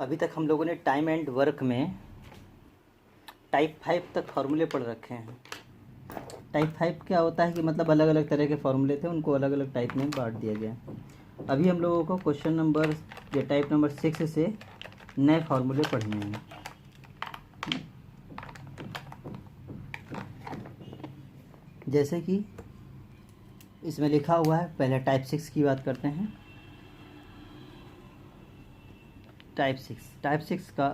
अभी तक हम लोगों ने टाइम एंड वर्क में टाइप 5 तक फार्मूले पढ़ रखे हैं। टाइप 5 क्या होता है कि मतलब अलग अलग तरह के फार्मूले थे, उनको अलग अलग टाइप में बांट दिया गया। अभी हम लोगों को क्वेश्चन नंबर या टाइप नंबर 6 से नए फार्मूले पढ़ने हैं। जैसे कि इसमें लिखा हुआ है, पहले टाइप 6 की बात करते हैं। टाइप 6 का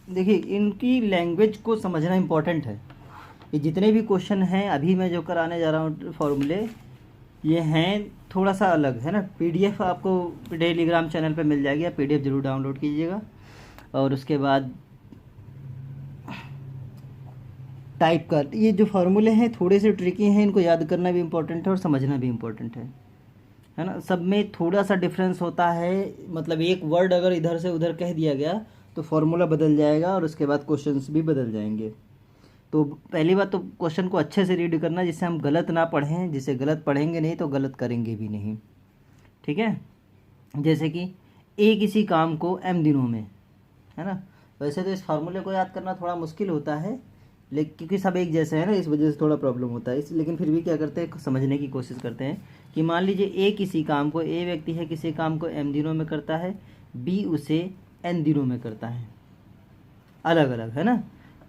देखिए, इनकी लैंग्वेज को समझना इम्पोर्टेंट है। ये जितने भी क्वेश्चन हैं अभी मैं जो कराने जा रहा हूँ फॉर्मूले, ये हैं थोड़ा सा अलग है ना। पीडीएफ आपको टेलीग्राम चैनल पे मिल जाएगी, आप पीडीएफ ज़रूर डाउनलोड कीजिएगा। और उसके बाद टाइप कर, ये जो फार्मूले हैं थोड़े से ट्रिकी हैं, इनको याद करना भी इम्पोर्टेंट है और समझना भी इम्पोर्टेंट है ना। सब में थोड़ा सा डिफरेंस होता है, मतलब एक वर्ड अगर इधर से उधर कह दिया गया तो फार्मूला बदल जाएगा और उसके बाद क्वेश्चंस भी बदल जाएंगे। तो पहली बात तो क्वेश्चन को अच्छे से रीड करना, जिससे हम गलत ना पढ़ें, जिससे गलत पढ़ेंगे नहीं तो गलत करेंगे भी नहीं, ठीक है। जैसे कि ए किसी काम को एम दिनों में, है ना। वैसे तो इस फार्मूले को याद करना थोड़ा मुश्किल होता है, लेकिन क्योंकि सब एक जैसे हैं ना, इस वजह से थोड़ा प्रॉब्लम होता है इस। लेकिन फिर भी क्या करते हैं, समझने की कोशिश करते हैं कि मान लीजिए ए किसी काम को, ए व्यक्ति है किसी काम को एम दिनों में करता है, बी उसे एन दिनों में करता है, अलग अलग, है ना।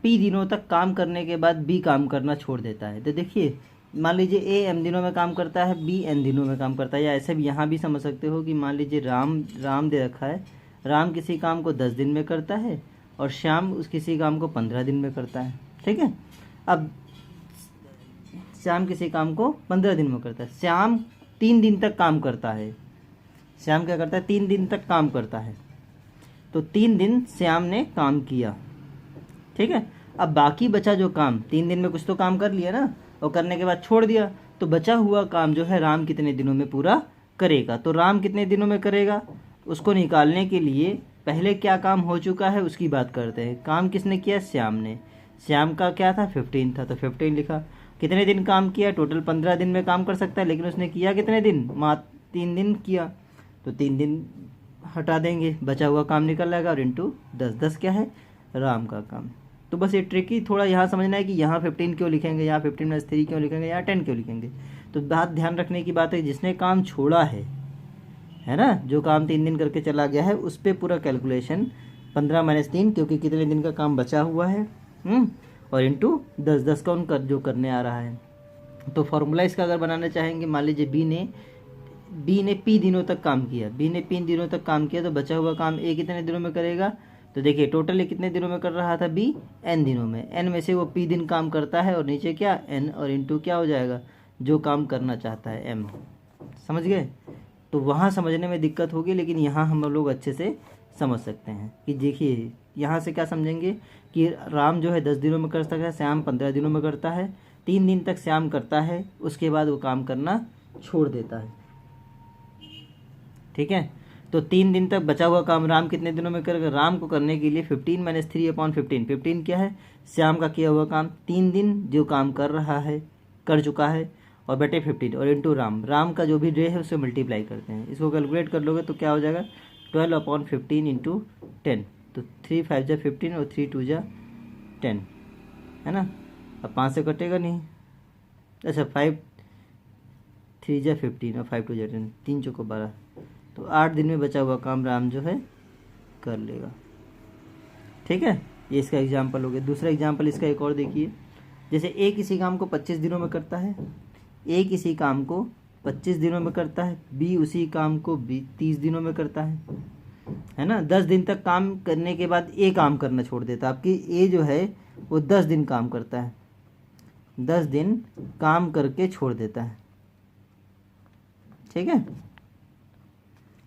पी दिनों तक काम करने के बाद बी काम करना छोड़ देता है। तो देखिए, मान लीजिए ए एम दिनों में काम करता है, बी एन दिनों में काम करता है। या ऐसे भी यहाँ भी समझ सकते हो कि मान लीजिए राम दे रखा है, राम किसी काम को 10 दिन में करता है और श्याम उस किसी काम को 15 दिन में करता है, ठीक है। अब श्याम किसी काम को 15 दिन में करता है, श्याम 3 दिन तक काम करता है। श्याम क्या करता है, 3 दिन तक काम करता है। तो 3 दिन श्याम ने काम किया, ठीक है। अब बाकी बचा जो काम, 3 दिन में कुछ तो काम कर लिया ना, और करने के बाद छोड़ दिया, तो बचा हुआ काम जो है राम कितने दिनों में पूरा करेगा। तो राम कितने दिनों में करेगा, उसको निकालने के लिए पहले क्या काम हो चुका है उसकी बात करते हैं। काम किसने किया, श्याम ने। श्याम का क्या था, 15 था, तो 15 लिखा। कितने दिन काम किया, टोटल 15 दिन में काम कर सकता है, लेकिन उसने किया कितने दिन, मात्र 3 दिन किया। तो 3 दिन हटा देंगे, बचा हुआ काम निकल जाएगा, और इंटू 10, 10 क्या है, राम का काम। तो बस ये ट्रिकी थोड़ा यहाँ समझना है कि यहाँ 15 क्यों लिखेंगे, यहाँ 15 - 3 क्यों लिखेंगे, यहाँ 10 क्यों लिखेंगे। तो बात ध्यान रखने की बात है, जिसने काम छोड़ा है ना, जो काम 3 दिन करके चला गया है, उस पर पूरा कैलकुलेशन 15 - 3, क्योंकि कितने दिन का काम बचा हुआ है, और इंटू 10, 10 का उनका जो करने आ रहा है। तो फॉर्मूला इसका अगर बनाना चाहेंगे, मान लीजिए बी ने पी दिनों तक काम किया, बी ने 3 दिनों तक काम किया, तो बचा हुआ काम ए कितने दिनों में करेगा। तो देखिए टोटली कितने दिनों में कर रहा था, बी एन दिनों में, एन में से वो पी दिन काम करता है, और नीचे क्या एन, और इंटू क्या हो जाएगा, जो काम करना चाहता है एम। समझ गए। तो वहाँ समझने में दिक्कत होगी, लेकिन यहाँ हम लोग अच्छे से समझ सकते हैं कि देखिए यहाँ से क्या समझेंगे कि राम जो है 10 दिनों में कर सकता है, श्याम 15 दिनों में करता है। 3 दिन तक श्याम करता है, उसके बाद वो काम करना छोड़ देता है, ठीक है। तो 3 दिन तक बचा हुआ काम राम कितने दिनों में करेगा, राम को करने के लिए 15 - 3/15, 15 क्या है, श्याम का किया हुआ काम, 3 दिन जो काम कर रहा है, कर चुका है, और बटे 15, और इंटू राम का जो भी डे है उससे मल्टीप्लाई करते हैं। इसको कैलकुलेट कर लोगे तो क्या हो जाएगा, 12/15 इंटू 10। तो 3 × 5 = 15 और 3 × 2 = 10, है ना। अब 5 से कटेगा नहीं, अच्छा 5 × 3 = 15 और 5 × 2 = 10, 3 × 4 = 12। तो 8 दिन में बचा हुआ काम राम जो है कर लेगा, ठीक है। ये इसका एग्जाम्पल हो गया। दूसरा एग्जाम्पल इसका एक और देखिए, जैसे ए किसी काम को 25 दिनों में करता है, ए किसी काम को 25 दिनों में करता है, बी उसी काम को 30 दिनों में करता है ना। 10 दिन तक काम करने के बाद ए काम करना छोड़ देता है। आपकी ए जो है वो 10 दिन काम करता है, 10 दिन काम करके छोड़ देता है, ठीक है।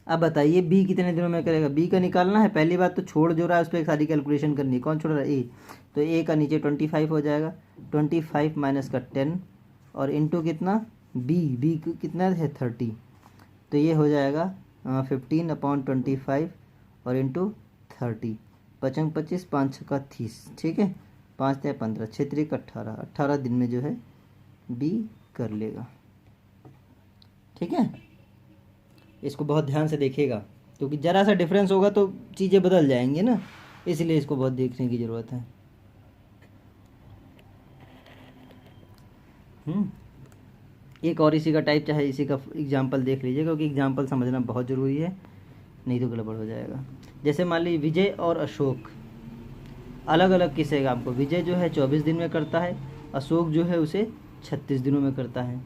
अब बताइए बी कितने दिनों में करेगा, बी का निकालना है। पहली बात तो छोड़ जो रहा है उस पर एक सारी कैलकुलेशन करनी है। कौन छोड़ रहा है, ए। तो ए का नीचे 25 हो जाएगा, 25 माइनस का 10, और इंटू कितना, बी कितना है 30। तो ये हो जाएगा 15/25 और इंटू 30, 5 × 25, 5 × 6 = 30, ठीक है। 5 × 15, 6 × 3 = 18, 18 दिन में जो है बी कर लेगा, ठीक है। इसको बहुत ध्यान से देखिएगा। क्योंकि ज़रा सा डिफरेंस होगा तो चीज़ें बदल जाएंगी ना, इसलिए इसको बहुत देखने की ज़रूरत है। एक और इसी का टाइप चाहे इसी का एग्जाम्पल देख लीजिए, क्योंकि एग्जाम्पल समझना बहुत ज़रूरी है, नहीं तो गड़बड़ हो जाएगा। जैसे मान लीजिए विजय और अशोक अलग अलग किसे काम को, विजय जो है 24 दिन में करता है, अशोक जो है उसे 36 दिनों में करता है।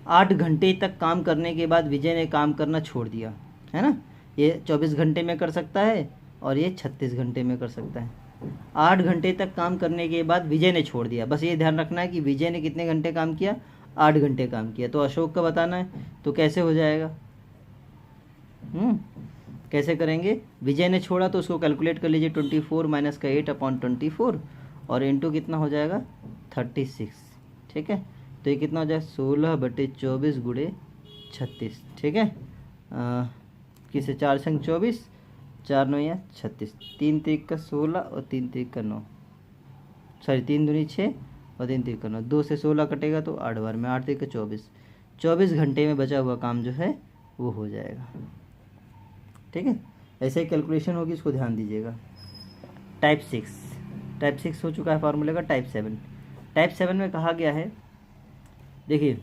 8 घंटे तक काम करने के बाद विजय ने काम करना छोड़ दिया, है ना। ये 24 घंटे में कर सकता है और ये 36 घंटे में कर सकता है। 8 घंटे तक काम करने के बाद विजय ने छोड़ दिया, बस ये ध्यान रखना है कि विजय ने कितने घंटे काम किया, 8 घंटे काम किया। तो अशोक का बताना है, तो कैसे हो जाएगा, कैसे करेंगे, विजय ने छोड़ा तो उसको कैलकुलेट कर लीजिए, 24 माइनस का 8/24 और इंटू कितना हो जाएगा 36, ठीक है। तो ये कितना हो जाएगा 16/24 गुणे 36, ठीक है। किसे 4 संग 24, 4 9 या 36, 3 3 का 16 और 3 3 का 9, सॉरी 3 दूनी 6 और 3 3 का 9, 2 से 16 कटेगा तो 8 बार में, 8 3 का 24, 24 घंटे में बचा हुआ काम जो है वो हो जाएगा, ठीक है। ऐसे ही कैलकुलेशन होगी, इसको ध्यान दीजिएगा। टाइप 6 हो चुका है फार्मूले का। टाइप 7 में कहा गया है, देखिए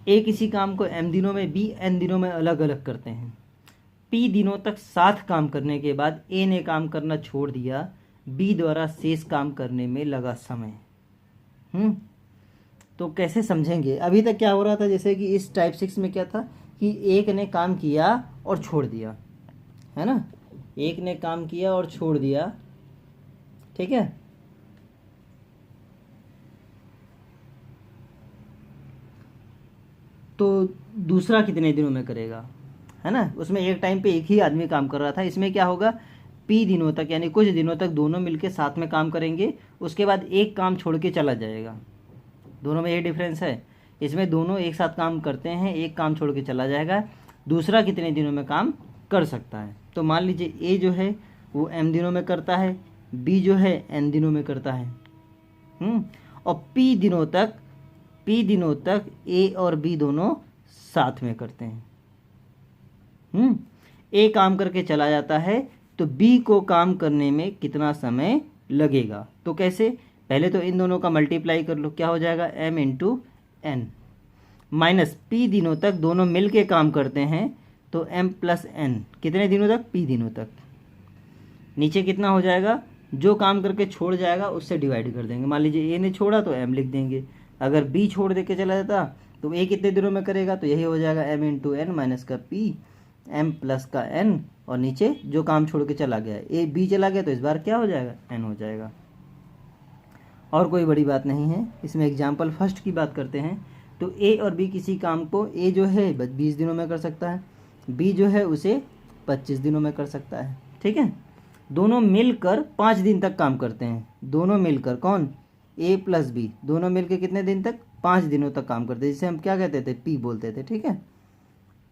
ए किसी काम को m दिनों में b n दिनों में अलग अलग करते हैं। p दिनों तक साथ काम करने के बाद a ने काम करना छोड़ दिया, b द्वारा शेष काम करने में लगा समय। तो कैसे समझेंगे, अभी तक क्या हो रहा था, जैसे कि इस टाइप 6 में क्या था कि एक ने काम किया और छोड़ दिया, है ना, एक ने काम किया और छोड़ दिया, ठीक है। तो दूसरा कितने दिनों में करेगा, है ना, उसमें एक टाइम पे एक ही आदमी काम कर रहा था। इसमें क्या होगा, p दिनों तक यानी कुछ दिनों तक दोनों मिलके साथ में काम करेंगे, उसके बाद एक काम छोड़ के चला जाएगा। दोनों में ये डिफरेंस है, इसमें दोनों एक साथ काम करते हैं, एक काम छोड़ के चला जाएगा, दूसरा कितने दिनों में काम कर सकता है। तो मान लीजिए ए जो है वो m दिनों में करता है, b जो है n दिनों में करता है, और p दिनों तक a और b दोनों साथ में करते हैं। a काम करके चला जाता है तो b को काम करने में कितना समय लगेगा। तो कैसे, पहले तो इन दोनों का मल्टीप्लाई कर लो, क्या हो जाएगा m into n, minus p दिनों तक दोनों मिल के काम करते हैं तो m प्लस n, कितने दिनों तक, p दिनों तक। नीचे कितना हो जाएगा, जो काम करके छोड़ जाएगा उससे डिवाइड कर देंगे। मान लीजिए a ने छोड़ा तो m लिख देंगे, अगर b छोड़ दे के चला जाता तो a कितने दिनों में करेगा, तो यही हो जाएगा m इंटू n माइनस का p, m प्लस का n, और नीचे जो काम छोड़ के चला गया, a b चला गया तो इस बार क्या हो जाएगा, n हो जाएगा। और कोई बड़ी बात नहीं है। इसमें एग्जाम्पल फर्स्ट की बात करते हैं। तो a और b किसी काम को a जो है 20 दिनों में कर सकता है, b जो है उसे 25 दिनों में कर सकता है, ठीक है। दोनों मिलकर 5 दिन तक काम करते हैं, दोनों मिलकर, कौन, a प्लस b, दोनों मिलकर कितने दिन तक, 5 दिनों तक काम करते हैं, जिसे हम क्या कहते थे, p बोलते थे, ठीक है।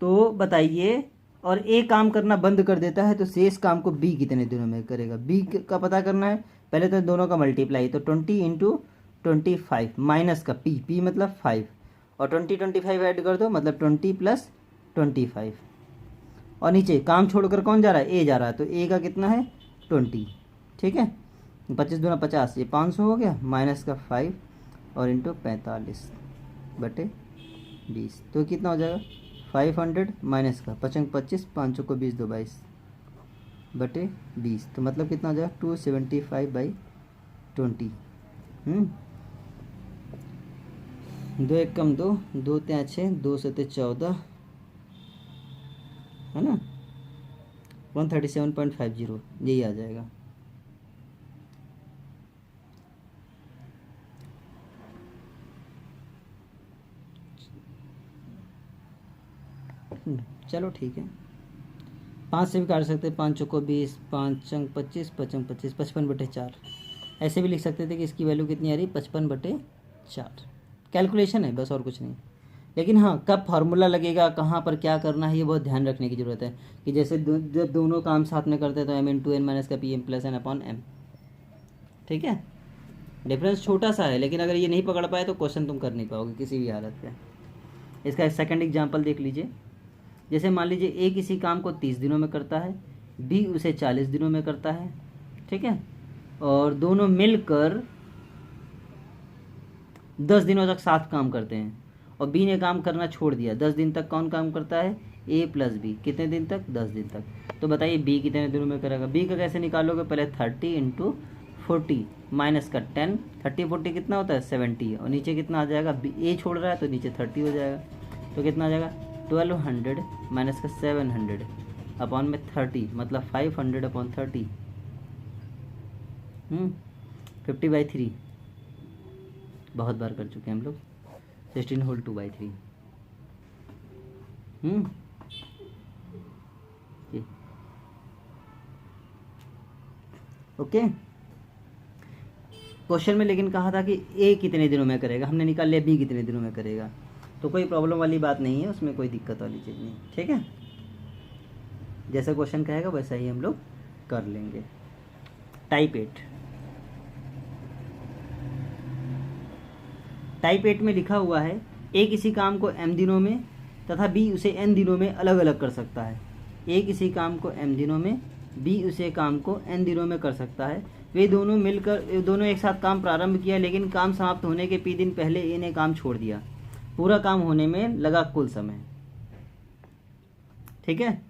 तो बताइए, और a काम करना बंद कर देता है तो शेष काम को b कितने दिनों में करेगा। b का पता करना है, पहले तो दोनों का मल्टीप्लाई, तो 20 इंटू 25 माइनस का p मतलब 5, और 20 25 ऐड कर दो, मतलब 20 प्लस 25, और नीचे काम छोड़कर कौन जा रहा है, a जा रहा है, तो a का कितना है 20, ठीक है। 25 दूना 50, ये 500 हो गया, माइनस का 5 और इंटू 45 बटे 20, तो कितना हो जाएगा 500 माइनस का 5 25, 500 को 20 2 22 बटे 20, तो मतलब कितना हो जाएगा 275/20। 2 1 कम 2, 2 3 6, 2 7 14, है ना, 137.50 यही आ जाएगा। चलो ठीक है, 5 से भी काट सकते हैं, 5 चौको 20, 5 अंक 25, 5 अंक 25, 55/4, ऐसे भी लिख सकते थे कि इसकी वैल्यू कितनी आ रही, 55/4। कैलकुलेशन है बस, और कुछ नहीं। लेकिन हाँ, कब फार्मूला लगेगा, कहाँ पर क्या करना है, ये बहुत ध्यान रखने की ज़रूरत है। कि जैसे जब दोनों काम साथ में करते हैं तो m इंटू n माइनस का p m plus n upon m, ठीक है। डिफरेंस छोटा सा है, लेकिन अगर ये नहीं पकड़ पाए तो क्वेश्चन तुम कर नहीं पाओगे किसी भी हालत पे। इसका एक सेकंड एग्जांपल देख लीजिए। जैसे मान लीजिए ए किसी काम को 30 दिनों में करता है, बी उसे 40 दिनों में करता है, ठीक है, और दोनों मिलकर 10 दिनों तक साथ काम करते हैं, और बी ने काम करना छोड़ दिया। 10 दिन तक कौन काम करता है? ए प्लस बी। कितने दिन तक? 10 दिन तक। तो बताइए बी कितने दिनों में करेगा? बी का कैसे निकालोगे? पहले 30 इंटू 40 माइनस का 10, 30 40 कितना होता है? 70, और नीचे कितना आ जाएगा? बी ए छोड़ रहा है तो नीचे 30 हो जाएगा, तो कितना आ जाएगा? 1200 माइनस का 700 अपॉन में 30, मतलब 500 अपॉन 30, 50/3। बहुत बार कर चुके हैं हम लोग। 16 होल 2/3। ओके। क्वेश्चन में लेकिन कहा था कि ए कितने दिनों में करेगा, हमने निकाल लिया बी कितने दिनों में करेगा, तो कोई प्रॉब्लम वाली बात नहीं है, उसमें कोई दिक्कत वाली चीज़ नहीं, ठीक है। जैसा क्वेश्चन कहेगा वैसा ही हम लोग कर लेंगे। टाइप 8 में लिखा हुआ है ए किसी काम को m दिनों में तथा बी उसे n दिनों में अलग अलग कर सकता है। ए किसी काम को m दिनों में, बी उसे काम को n दिनों में कर सकता है। वे दोनों एक साथ काम प्रारंभ किया, लेकिन काम समाप्त होने के p दिन पहले ए ने काम छोड़ दिया। पूरा काम होने में लगा कुल समय, ठीक है।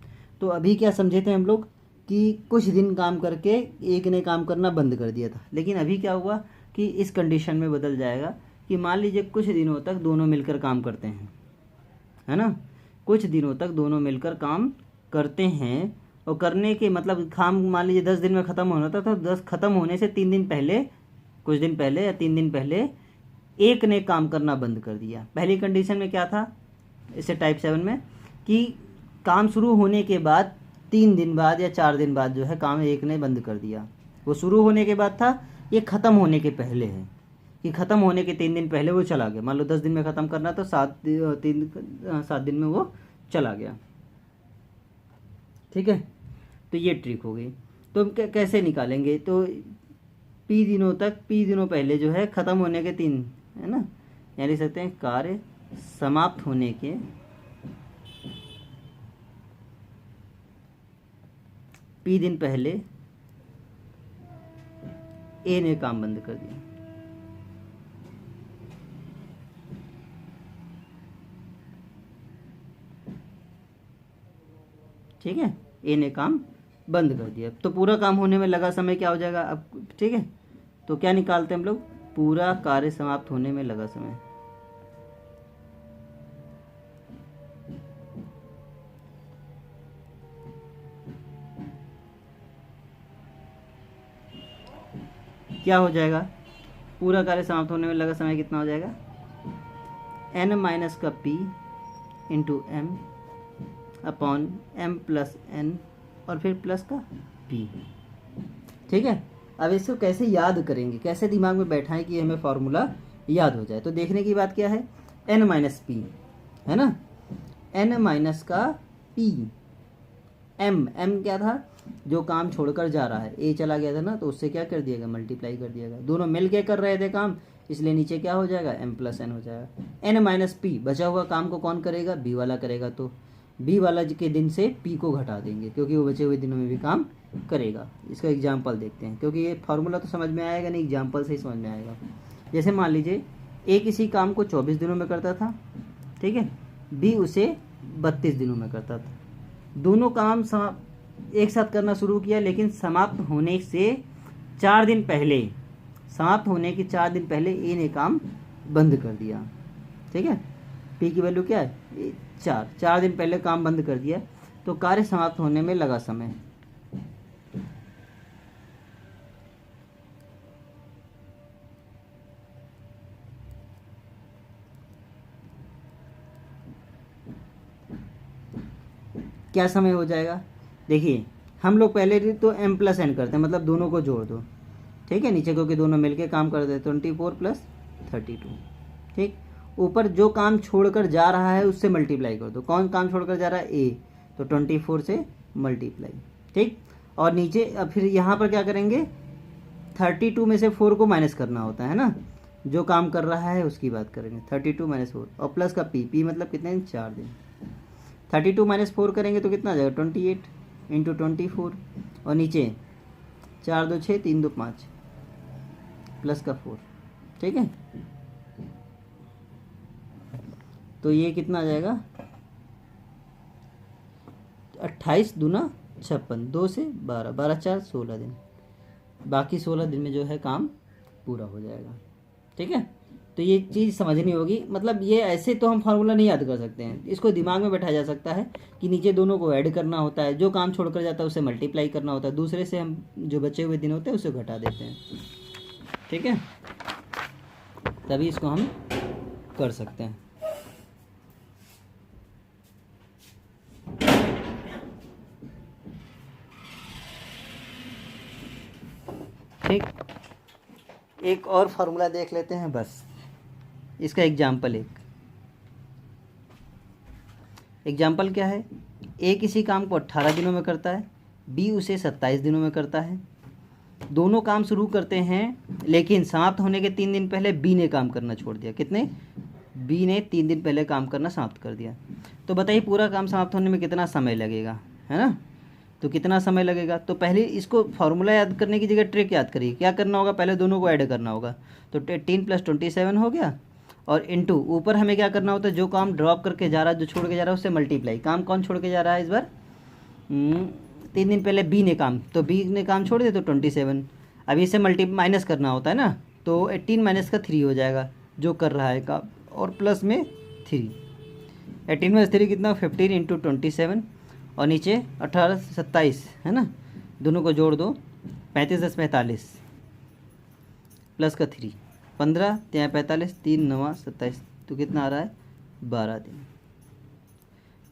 तो अभी क्या समझे थे हम लोग कि कुछ दिन काम करके एक ने काम करना बंद कर दिया था, लेकिन अभी क्या हुआ कि इस कंडीशन में बदल जाएगा कि मान लीजिए कुछ दिनों तक दोनों मिलकर काम करते हैं, है ना। कुछ दिनों तक दोनों मिलकर काम करते हैं, और करने के मतलब काम मान लीजिए 10 दिन में ख़त्म होना था, तो 10 ख़त्म होने से 3 दिन पहले, कुछ दिन पहले या 3 दिन पहले एक ने काम करना बंद कर दिया। पहली कंडीशन में क्या था इसे टाइप 7 में कि काम शुरू होने के बाद 3 दिन बाद या 4 दिन बाद जो है काम एक ने बंद कर दिया। वो शुरू होने के बाद था, ये ख़त्म होने के पहले है कि ख़त्म होने के 3 दिन पहले वो चला गया। मान लो 10 दिन में ख़त्म करना तो 7 दिन में वो चला गया, ठीक है। तो ये ट्रिक हो गई। तो हम कैसे निकालेंगे? तो पी दिनों पहले जो है ख़त्म होने के 3, है ना, यानी लिख सकते हैं कार्य समाप्त होने के पी दिन पहले ए ने काम बंद कर दिया, ठीक है। ए ने काम बंद कर दिया, तो पूरा काम होने में लगा समय क्या हो जाएगा अब, ठीक है। तो क्या निकालते हैं हम लोग? पूरा कार्य समाप्त होने में लगा समय। क्या हो जाएगा? पूरा कार्य समाप्त होने में लगा समय कितना हो जाएगा? n माइनस का p into M upon m plus n और फिर प्लस का p, ठीक है। अब इसको कैसे याद करेंगे, कैसे दिमाग में बैठाएं कि हमें फॉर्मूला याद हो जाए? तो देखने की बात क्या है, n माइनस पी, है ना, n माइनस का p, m क्या था? जो काम छोड़कर जा रहा है, ए चला गया था ना, तो उससे क्या कर दिएगा? मल्टीप्लाई कर दिएगा। दोनों मिल के कर रहे थे काम, इसलिए नीचे क्या हो जाएगा? m प्लस n हो जाएगा। n माइनस पी, बचा हुआ काम को कौन करेगा? बी वाला करेगा, तो बी वाला के दिन से पी को घटा देंगे, क्योंकि वो बचे हुए दिनों में भी काम करेगा। इसका एग्जाम्पल देखते हैं, क्योंकि ये फार्मूला तो समझ में आएगा नहीं, एग्जाम्पल से ही समझ में आएगा। जैसे मान लीजिए ए किसी काम को 24 दिनों में करता था, ठीक है, बी उसे 32 दिनों में करता था। दोनों काम एक साथ करना शुरू किया, लेकिन समाप्त होने के 4 दिन पहले ए ने काम बंद कर दिया, ठीक है। पी की वैल्यू क्या है? 4 दिन पहले काम बंद कर दिया, तो कार्य समाप्त होने में लगा समय। क्या समय हो जाएगा? देखिए हम लोग पहले तो m प्लस n करते हैं, मतलब दोनों को जोड़ दो, ठीक है, नीचे क्योंकि दोनों मिलके काम कर देते, 24 प्लस 32, ठीक। ऊपर जो काम छोड़कर जा रहा है उससे मल्टीप्लाई कर दो। कौन काम छोड़कर जा रहा है? ए, तो 24 से मल्टीप्लाई, ठीक। और नीचे फिर यहाँ पर क्या करेंगे? 32 में से 4 को माइनस करना होता है ना, जो काम कर रहा है उसकी बात करेंगे। 32 माइनस 4 और प्लस का पी मतलब कितने दिन? 4 दिन। 32 माइनस 4 करेंगे तो कितना आ जाएगा 28 इंटू 24 और नीचे 4 2 6 3 2 5 प्लस का 4, ठीक है। तो ये कितना आ जाएगा 28 दूना 56, 2 से 12, 12 4 16 दिन, बाकी 16 दिन में जो है काम पूरा हो जाएगा, ठीक है। तो ये चीज़ समझनी होगी, मतलब ये ऐसे तो हम फार्मूला नहीं याद कर सकते हैं, इसको दिमाग में बैठाया जा सकता है कि नीचे दोनों को ऐड करना होता है, जो काम छोड़कर जाता है उसे मल्टीप्लाई करना होता है, दूसरे से हम जो बचे हुए दिन होते हैं उसे घटा देते हैं, ठीक है। तभी इसको हम कर सकते हैं। ठीक, एक और फार्मूला देख लेते हैं बस, इसका एग्जाम्पल एग्जाम्पल क्या है, ए किसी काम को 18 दिनों में करता है, बी उसे 27 दिनों में करता है। दोनों काम शुरू करते हैं लेकिन समाप्त होने के 3 दिन पहले बी ने काम करना छोड़ दिया। कितने? बी ने 3 दिन पहले काम करना समाप्त कर दिया। तो बताइए पूरा काम समाप्त होने में कितना समय लगेगा, है ना। तो कितना समय लगेगा, तो पहले इसको फार्मूला याद करने की जगह ट्रिक याद करिए। क्या करना होगा, पहले दोनों को ऐड करना होगा। तो 18 + 27 हो गया और इनटू ऊपर हमें क्या करना होता है, जो काम ड्रॉप करके जा रहा है, जो छोड़ के जा रहा है उससे मल्टीप्लाई। काम कौन छोड़ के जा रहा है इस बार, 3 दिन पहले बी ने काम, तो बी ने काम छोड़ दिया तो 27। अब इसे माइनस करना होता है ना, तो 18 माइनस का 3 हो जाएगा जो कर रहा है काम, और प्लस में 3। 18 में 3 कितना, 15 इंटू 27 और नीचे 18 27, है ना, दोनों को जोड़ दो, 35 10 45 प्लस का 3, 15 ત્યાં 45, 3 9 27, तो कितना आ रहा है 12 दिन।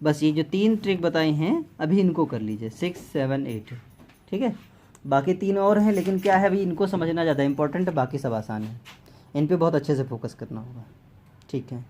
बस ये जो 3 ट्रिक बताई हैं अभी इनको कर लीजिए, 6 7 8, ठीक है। बाकी 3 और हैं लेकिन क्या है, अभी इनको समझना ज़्यादा इंपॉर्टेंट है, बाकी सब आसान है। इन पे बहुत अच्छे से फोकस करना होगा, ठीक है।